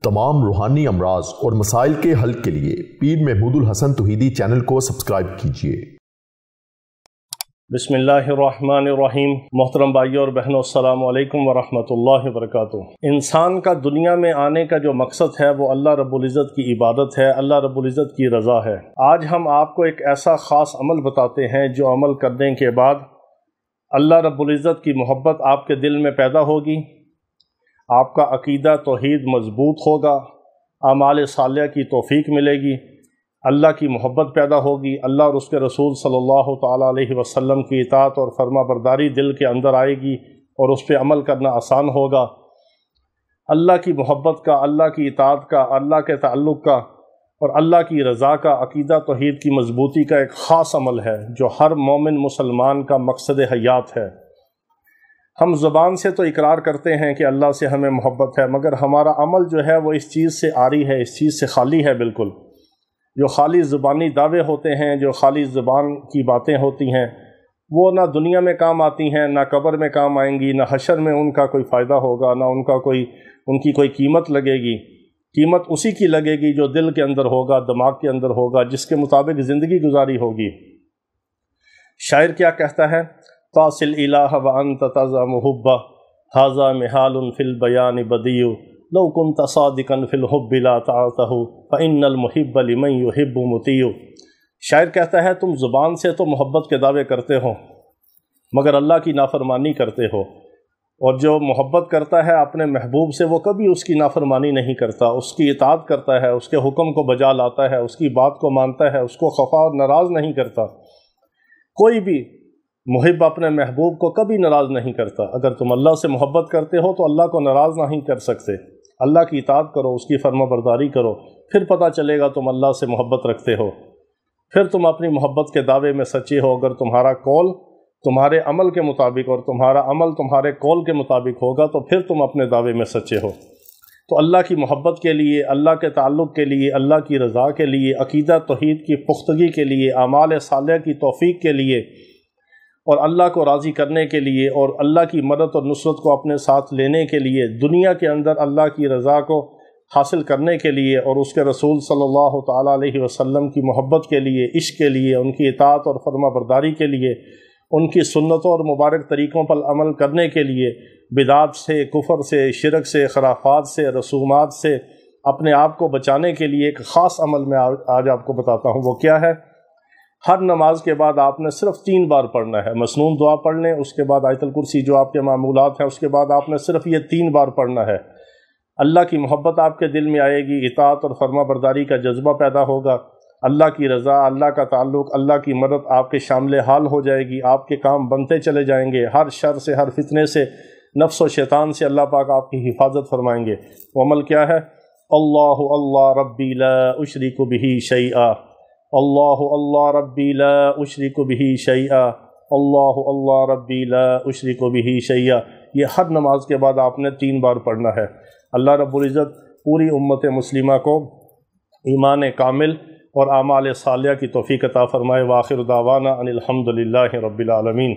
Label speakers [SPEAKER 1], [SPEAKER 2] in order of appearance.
[SPEAKER 1] تمام روحانی امراض اور مسائل کے حل کے لیے پیر محمود الحسن توحیدی چینل کو سبسکرائب کیجیے۔
[SPEAKER 2] بسم اللہ الرحمن الرحیم۔ محترم بھائیوں اور بہنوں، السلام علیکم ورحمۃ اللہ وبرکاتہ۔ انسان کا دنیا میں آنے کا جو مقصد ہے وہ اللہ رب العزت کی عبادت ہے، اللہ رب العزت کی رضا ہے۔ آج ہم آپ کو ایک ایسا خاص عمل بتاتے ہیں جو عمل کرنے کے بعد اللہ رب العزت کی محبت آپ کے دل میں پیدا ہوگی، آپ کا عقیدہ توحید مضبوط ہوگا، اعمال صالحہ کی توفیق ملے گی، اللہ کی محبت پیدا ہوگی، اللہ اور اس کے رسول صلی اللہ تعالیٰ علیہ وسلم کی اطاعت اور فرما برداری دل کے اندر آئے گی اور اس پہ عمل کرنا آسان ہوگا۔ اللہ کی محبت کا، اللہ کی اطاعت کا، اللہ کے تعلق کا اور اللہ کی رضا کا، عقیدہ توحید کی مضبوطی کا ایک خاص عمل ہے جو ہر مومن مسلمان کا مقصد حیات ہے۔ ہم زبان سے تو اقرار کرتے ہیں کہ اللہ سے ہمیں محبت ہے، مگر ہمارا عمل جو ہے وہ اس چیز سے عاری ہے، اس چیز سے خالی ہے۔ بالکل جو خالی زبانی دعوے ہوتے ہیں، جو خالی زبان کی باتیں ہوتی ہیں، وہ نہ دنیا میں کام آتی ہیں، نہ قبر میں کام آئیں گی، نہ حشر میں ان کا کوئی فائدہ ہوگا، نہ ان کی کوئی قیمت لگے گی۔ قیمت اسی کی لگے گی جو دل کے اندر ہوگا، دماغ کے اندر ہوگا، جس کے مطابق زندگی گزاری ہوگی۔ شاعر کیا کہتا ہے؟ تاصل الہ وانت تزع محبہ ھذا محال فی البیان بدیع لو کنت صادقا فی الحب لا تعتہ فإن المحب لمن یحب مطیع۔ شاعر کہتا ہے تم زبان سے تو محبت کے دعوے کرتے ہو مگر اللہ کی نافرمانی کرتے ہو، اور جو محبت کرتا ہے اپنے محبوب سے وہ کبھی اس کی نافرمانی نہیں کرتا، اس کی اطاعت کرتا ہے، اس کے حکم کو بجا لاتا ہے، اس کی بات کو مانتا ہے، اس کو خفا اور ناراض نہیں کرتا۔ کوئی بھی محب اپنے محبوب کو کبھی ناراض نہیں کرتا۔ اگر تم اللہ سے محبت کرتے ہو تو اللہ کو ناراض نہیں کر سکتے۔ اللہ کی اطاعت کرو، اس کی فرما برداری کرو، پھر پتہ چلے گا تم اللہ سے محبت رکھتے ہو، پھر تم اپنی محبت کے دعوے میں سچے ہو۔ اگر تمہارا قول تمہارے عمل کے مطابق اور تمہارا عمل تمہارے قول کے مطابق ہوگا تو پھر تم اپنے دعوے میں سچے ہو۔ تو اللہ کی محبت کے لیے، اللہ کے تعلق کے لیے، اللہ کی رضا کے لیے، عقیدہ توحید کی پختگی کے لیے، اعمال صالحہ کی توفیق کے لیے اور اللہ کو راضی کرنے کے لیے اور اللہ کی مدد اور نصرت کو اپنے ساتھ لینے کے لیے، دنیا کے اندر اللہ کی رضا کو حاصل کرنے کے لیے اور اس کے رسول صلی اللہ تعالیٰ علیہ وسلم کی محبت کے لیے، عشق کے لیے، ان کی اطاعت اور فرما برداری کے لیے، ان کی سنتوں اور مبارک طریقوں پر عمل کرنے کے لیے، بدعات سے، کفر سے، شرک سے، خرافات سے، رسومات سے اپنے آپ کو بچانے کے لیے ایک خاص عمل میں آج آپ کو بتاتا ہوں۔ وہ کیا ہے؟ ہر نماز کے بعد آپ نے صرف 3 بار پڑھنا ہے۔ مسنون دعا پڑھ لیں، اس کے بعد آیت الکرسی جو آپ کے معمولات ہیں، اس کے بعد آپ نے صرف یہ 3 بار پڑھنا ہے۔ اللہ کی محبت آپ کے دل میں آئے گی، اطاعت اور فرما برداری کا جذبہ پیدا ہوگا، اللہ کی رضا، اللہ کا تعلق، اللہ کی مدد آپ کے شامل حال ہو جائے گی، آپ کے کام بنتے چلے جائیں گے، ہر شر سے، ہر فتنے سے، نفس و شیطان سے اللہ پاک آپ کی حفاظت فرمائیں گے۔ وہ عمل کیا ہے؟ اللہ اللہ ربی لا اشرک بہ شیئا، اللہ اللہ ربی لا اشرک بہ شیئا، اللہ اللہ ربی لا اشرک بہ شیئا۔ یہ ہر نماز کے بعد آپ نے 3 بار پڑھنا ہے۔ اللہ رب العزت پوری امت مسلمہ کو ایمان کامل اور اعمال صالحہ کی توفیق عطا فرمائے۔ وآخر دعوانا ان الحمد للہ رب العالمین۔